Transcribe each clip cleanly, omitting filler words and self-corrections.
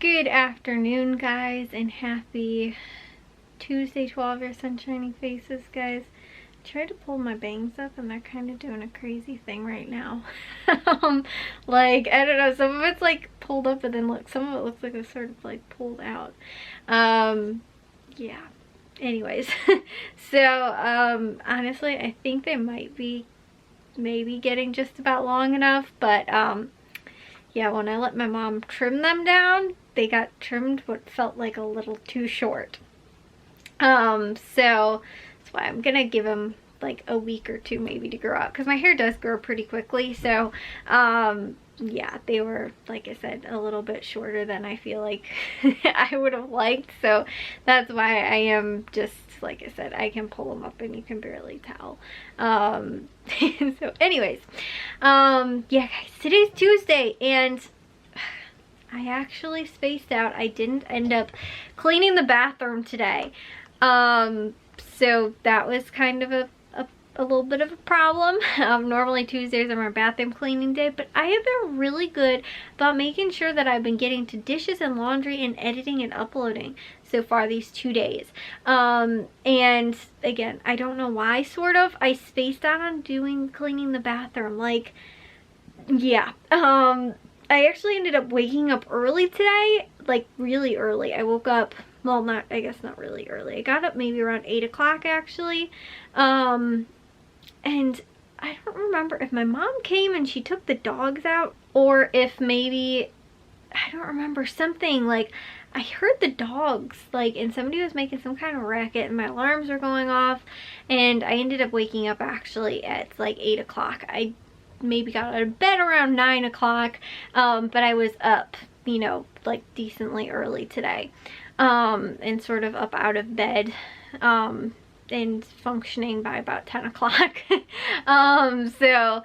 Good afternoon, guys, and happy Tuesday to all of your sunshiny faces, guys. I tried to pull my bangs up and they're kind of doing a crazy thing right now. Like, I don't know, some of it's like pulled up and then look, some of it looks like it's sort of like pulled out. Yeah. Anyways, so honestly, I think they might be maybe getting just about long enough, but yeah, when I let my mom trim them down, they got trimmed what felt like a little too short. So that's why I'm gonna give them like a week or two maybe to grow out, because my hair does grow pretty quickly. So yeah, they were, like I said, a little bit shorter than I feel like I would have liked. So that's why I am just, like I said, I can pull them up and you can barely tell. So anyways, yeah guys, today's Tuesday and I actually spaced out. I didn't end up cleaning the bathroom today. So that was kind of a little bit of a problem. Normally Tuesdays are my bathroom cleaning day, but I have been really good about making sure that I've been getting to dishes and laundry and editing and uploading so far these 2 days. And again, I don't know why, sort of. I spaced out on cleaning the bathroom. Like, yeah. I actually ended up waking up early today, like really early. I woke up, well, I guess not really early. I got up maybe around 8 o'clock actually. And I don't remember if my mom came and she took the dogs out, or if maybe, I don't remember, something like, I heard the dogs, like, and somebody was making some kind of racket and my alarms were going off, and I ended up waking up actually at like 8 o'clock. I maybe got out of bed around 9 o'clock, but I was up, you know, like decently early today, and sort of up out of bed, and functioning by about 10 o'clock. So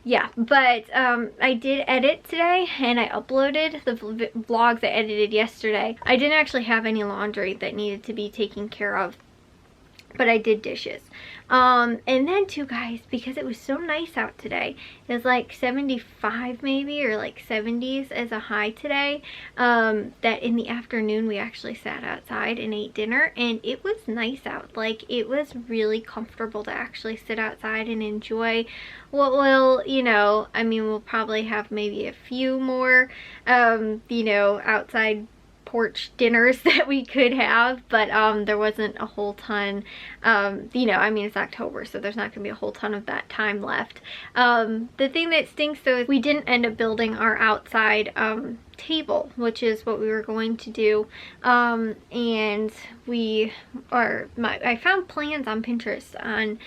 yeah, but I did edit today and I uploaded the vlogs I edited yesterday. I didn't actually have any laundry that needed to be taken care of, but I did dishes. And then too, guys, because it was so nice out today, it was like 75 maybe, or like 70s as a high today, that in the afternoon we actually sat outside and ate dinner, and it was nice out. Like, it was really comfortable to actually sit outside and enjoy what will, you know, I mean, we'll probably have maybe a few more, you know, outside porch dinners that we could have, but there wasn't a whole ton, you know, I mean, it's October, so there's not gonna be a whole ton of that time left. The thing that stinks though is we didn't end up building our outside table, which is what we were going to do, and I found plans on Pinterest on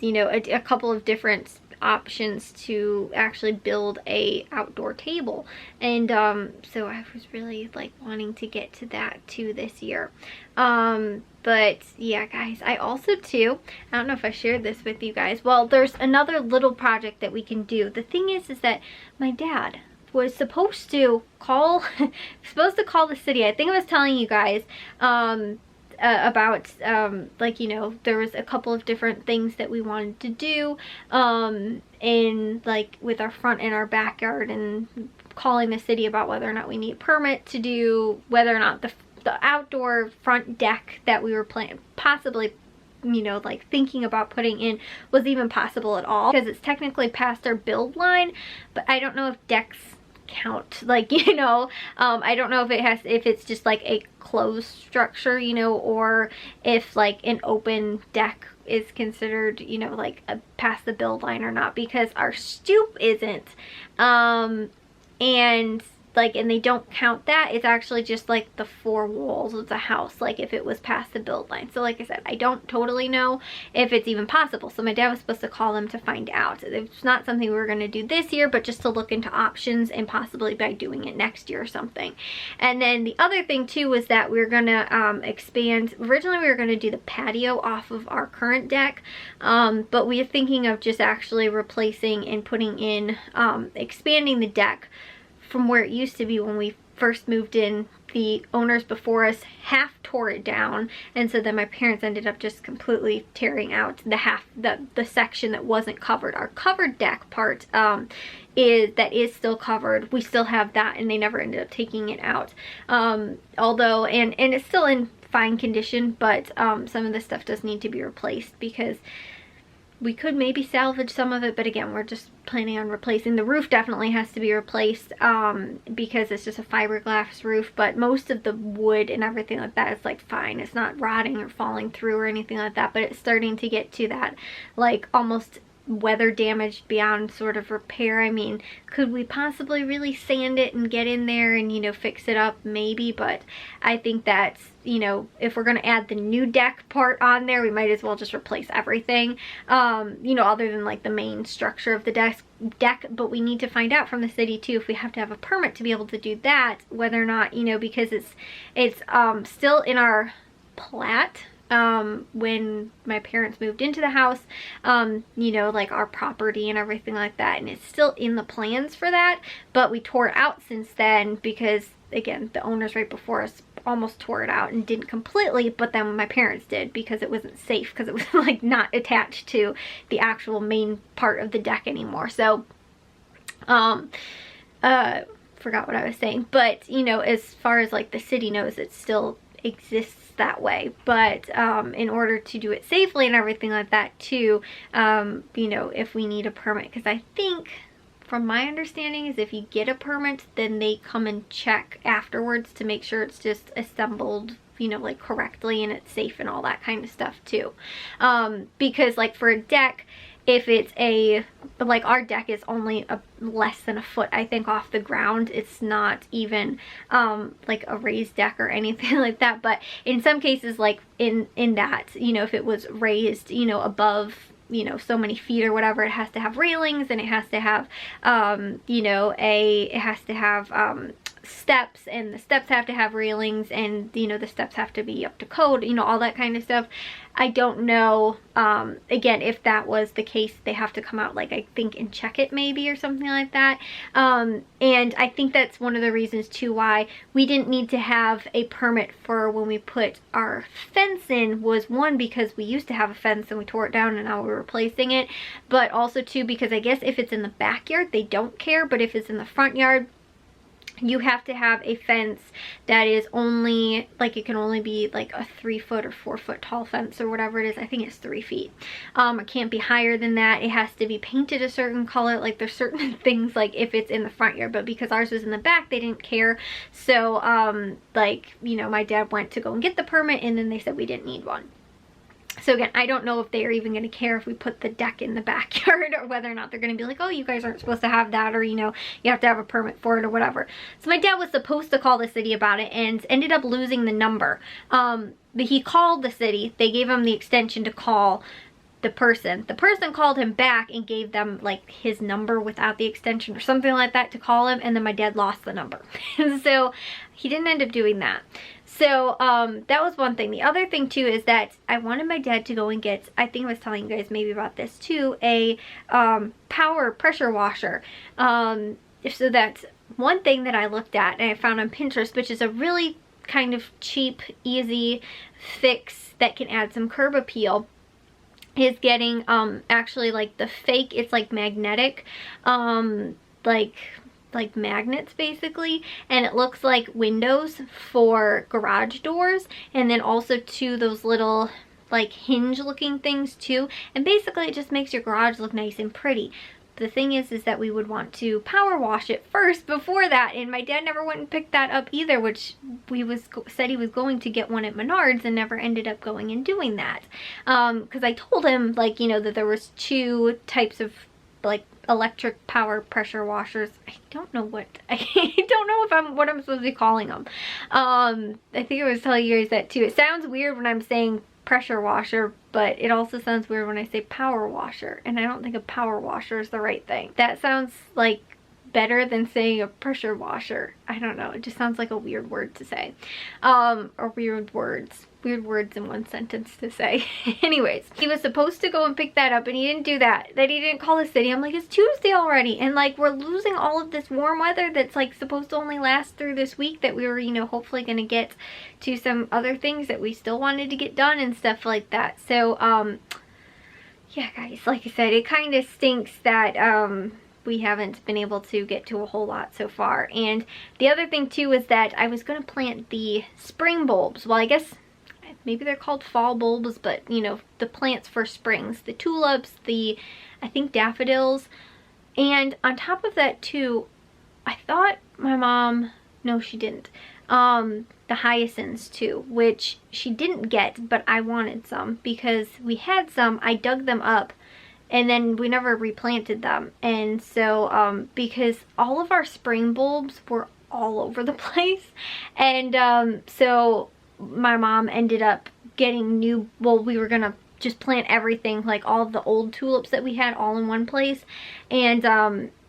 you know, a couple of different options to actually build a outdoor table, and so I was really like wanting to get to that too this year. But yeah, guys, I also too, I don't know if I shared this with you guys, well, there's another little project that we can do. The thing is that my dad was supposed to call the city. I think I was telling you guys about like, you know, there was a couple of different things that we wanted to do in like with our front and our backyard, and calling the city about whether or not we need a permit to do, whether or not the outdoor front deck that we were possibly, you know, like thinking about putting in was even possible at all, because it's technically past our build line, but I don't know if decks count, like, you know, I don't know if it's just like a closed structure, you know, or if like an open deck is considered, you know, like past the build line or not, because our stoop isn't, and like, and they don't count that. It's actually just like the 4 walls of the house, like if it was past the build line. So like I said, I don't totally know if it's even possible. So my dad was supposed to call them to find out. It's not something we were going to do this year, but just to look into options and possibly by doing it next year or something. And then the other thing too was that we were going to expand. Originally we were going to do the patio off of our current deck, but we are thinking of just actually replacing and putting in, expanding the deck from where it used to be when we first moved in, the owners before us half tore it down, and so then my parents ended up just completely tearing out the section that wasn't covered. Our covered deck part is still covered. We still have that, and they never ended up taking it out. Although, and it's still in fine condition, but some of the stuff does need to be replaced, because we could maybe salvage some of it, but again, we're just planning on replacing. The roof definitely has to be replaced because it's just a fiberglass roof, but most of the wood and everything like that is like fine. It's not rotting or falling through or anything like that, but it's starting to get to that like almost weather damaged beyond sort of repair. I mean, could we possibly really sand it and get in there and, you know, fix it up? Maybe, but I think that's, you know, if we're going to add the new deck part on there, we might as well just replace everything, you know, other than like the main structure of the deck. But we need to find out from the city too if we have to have a permit to be able to do that, whether or not, you know, because it's still in our plat. When my parents moved into the house, you know, like our property and everything like that, and it's still in the plans for that, but we tore it out since then because, again, the owners right before us almost tore it out and didn't completely, but then my parents did because it wasn't safe, because it was like not attached to the actual main part of the deck anymore. So forgot what I was saying, but you know, as far as like the city knows, it still exists that way, but in order to do it safely and everything like that too, you know, if we need a permit, because I think from my understanding is if you get a permit, then they come and check afterwards to make sure it's just assembled, you know, like correctly and it's safe and all that kind of stuff too. Because like for a deck, if it's but like our deck is only less than a foot, I think, off the ground. It's not even like a raised deck or anything like that. But in some cases, like in that, you know, if it was raised, you know, above, you know, so many feet or whatever, it has to have railings, and it has to have, you know, it has to have steps, and the steps have to have railings, and you know, the steps have to be up to code, you know, all that kind of stuff. I don't know, again, if that was the case, they have to come out, like, I think, and check it maybe or something like that. And I think that's one of the reasons too why we didn't need to have a permit for when we put our fence in, was one, because we used to have a fence and we tore it down and now we're replacing it, but also too because I guess if it's in the backyard they don't care, but if it's in the front yard, you have to have a fence that is only, like, it can only be like a 3 foot or 4 foot tall fence or whatever it is. I think it's 3 feet. It can't be higher than that. It has to be painted a certain color. Like, there's certain things, like, if it's in the front yard, but because ours was in the back, they didn't care. So, like, you know, my dad went to go and get the permit, and then they said we didn't need one. So again, I don't know if they're even going to care if we put the deck in the backyard, or whether or not they're going to be like, oh, you guys aren't supposed to have that, or, you know, you have to have a permit for it or whatever. So my dad was supposed to call the city about it and ended up losing the number. But he called the city. They gave him the extension to call the person. The person called him back and gave them like his number without the extension or something like that to call him, and then my dad lost the number. So he didn't end up doing that. So that was one thing. The other thing too is that I wanted my dad to go and get, I think I was telling you guys maybe about this too, a power pressure washer. So that's one thing that I looked at and I found on Pinterest, which is a really kind of cheap, easy fix that can add some curb appeal, is getting actually like the fake, it's like magnetic, like magnets basically, and it looks like windows for garage doors, and then also to those little like hinge looking things too, and basically it just makes your garage look nice and pretty. The thing is that we would want to power wash it first before that, and my dad never went and picked that up either, which said he was going to get one at Menards and never ended up going and doing that. Because I told him, like, you know, that there was 2 types of like electric power pressure washers. I don't know what I don't know what I'm supposed to be calling them. I think I was telling you guys that too. It sounds weird when I'm saying pressure washer, but it also sounds weird when I say power washer, and I don't think a power washer is the right thing. That sounds like better than saying a pressure washer. I don't know, it just sounds like a weird word to say. Or weird words in one sentence to say. Anyways, he was supposed to go and pick that up and he didn't do that. Then he didn't call the city. I'm like, it's Tuesday already, and like we're losing all of this warm weather that's like supposed to only last through this week that we were, you know, hopefully gonna get to some other things that we still wanted to get done and stuff like that. So yeah guys, like I said, it kind of stinks that we haven't been able to get to a whole lot so far. And the other thing too is that I was going to plant the spring bulbs. Well, I guess maybe they're called fall bulbs, but you know, the plants for springs, the tulips, the, I think, daffodils. And on top of that too, I thought my mom, no she didn't, the hyacinths too, which she didn't get, but I wanted some because we had some. I dug them up and then we never replanted them. And so because all of our spring bulbs were all over the place, and so my mom ended up getting new, well, we were gonna just plant everything, like all the old tulips that we had all in one place, and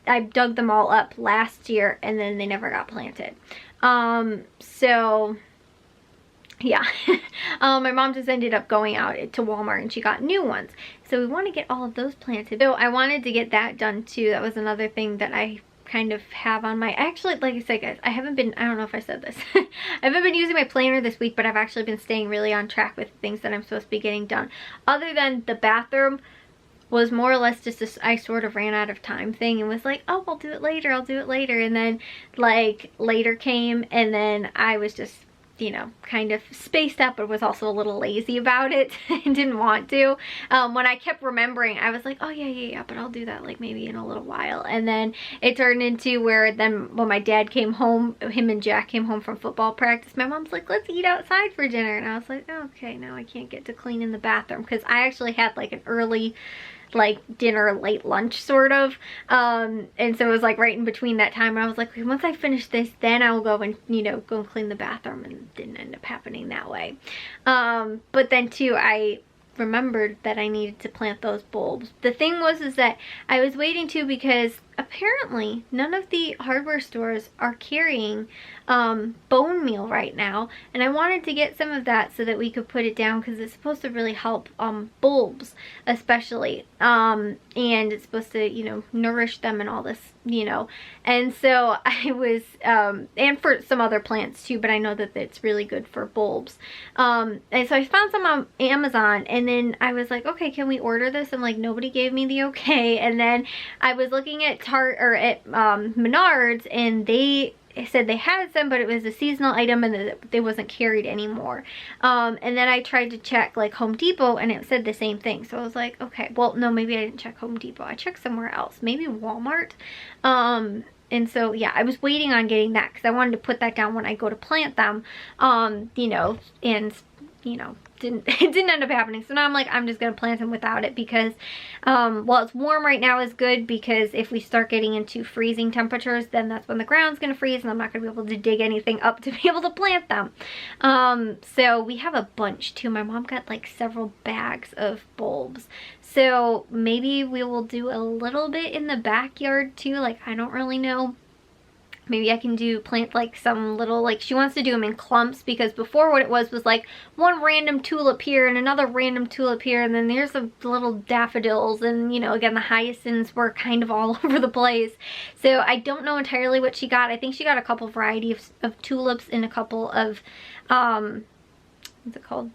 I dug them all up last year and then they never got planted. So yeah, my mom just ended up going out to Walmart and she got new ones. So we want to get all of those planted. So I wanted to get that done too. That was another thing that I kind of have on my, actually, like I said guys, I haven't been, I don't know if I said this, I haven't been using my planner this week, but I've actually been staying really on track with things that I'm supposed to be getting done. Other than the bathroom was more or less just a, I sort of ran out of time thing and was like, oh, I'll do it later, I'll do it later. And then like later came and then I was just, you know, kind of spaced up, but was also a little lazy about it and didn't want to. When I kept remembering, I was like, oh yeah, but I'll do that like maybe in a little while. And then it turned into where then when my dad came home, him and Jack came home from football practice, my mom's like, let's eat outside for dinner. And I was like, oh, okay, now I can't get to clean in the bathroom because I actually had like an early like dinner late lunch sort of, and so it was like right in between that time, and I was like, once I finish this then I will go and, you know, go and clean the bathroom, and it didn't end up happening that way. But then too, I remembered that I needed to plant those bulbs. The thing was is that I was waiting to, because apparently none of the hardware stores are carrying bone meal right now, and I wanted to get some of that so that we could put it down because it's supposed to really help bulbs especially, and it's supposed to, you know, nourish them and all this, you know. And so I was and for some other plants too, but I know that it's really good for bulbs, and so I found some on Amazon, and then I was like, okay, can we order this? And like nobody gave me the okay. And then I was looking at Menards, and they said they had some, but it was a seasonal item and that they wasn't carried anymore. And then I tried to check like Home Depot and it said the same thing. So I was like, okay, well, no, maybe I didn't check Home Depot. I checked somewhere else, maybe Walmart. And so yeah, I was waiting on getting that because I wanted to put that down when I go to plant them, you know, and you know, it didn't end up happening. So now I'm like, I'm just gonna plant them without it because while it's warm right now is good, because if we start getting into freezing temperatures, then that's when the ground's gonna freeze and I'm not gonna be able to dig anything up to be able to plant them. So we have a bunch too. My mom got like several bags of bulbs, so maybe we will do a little bit in the backyard too. Like, I don't really know, maybe I can plant like some little, like she wants to do them in clumps, because before what it was like one random tulip here and another random tulip here, and then there's the little daffodils, and you know, again, the hyacinths were kind of all over the place. So I don't know entirely what she got. I think she got a couple varieties of tulips and a couple of what's it called,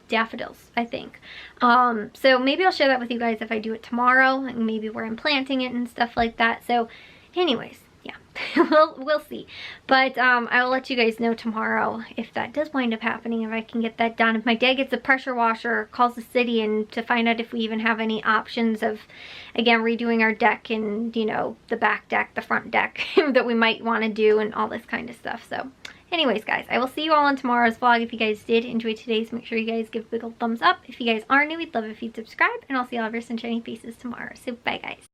daffodils, I think. So maybe I'll share that with you guys if I do it tomorrow, and maybe where I'm planting it and stuff like that. So anyways, yeah, we'll see. But I will let you guys know tomorrow if that does wind up happening, if I can get that done. If my dad gets a pressure washer, calls the city, and to find out if we even have any options of, again, redoing our deck and, you know, the back deck, the front deck that we might want to do and all this kind of stuff. So anyways, guys, I will see you all on tomorrow's vlog. If you guys did enjoy today's, make sure you guys give a big old thumbs up. If you guys are new, we'd love if you'd subscribe, and I'll see all of your sunshiny faces tomorrow. So bye, guys.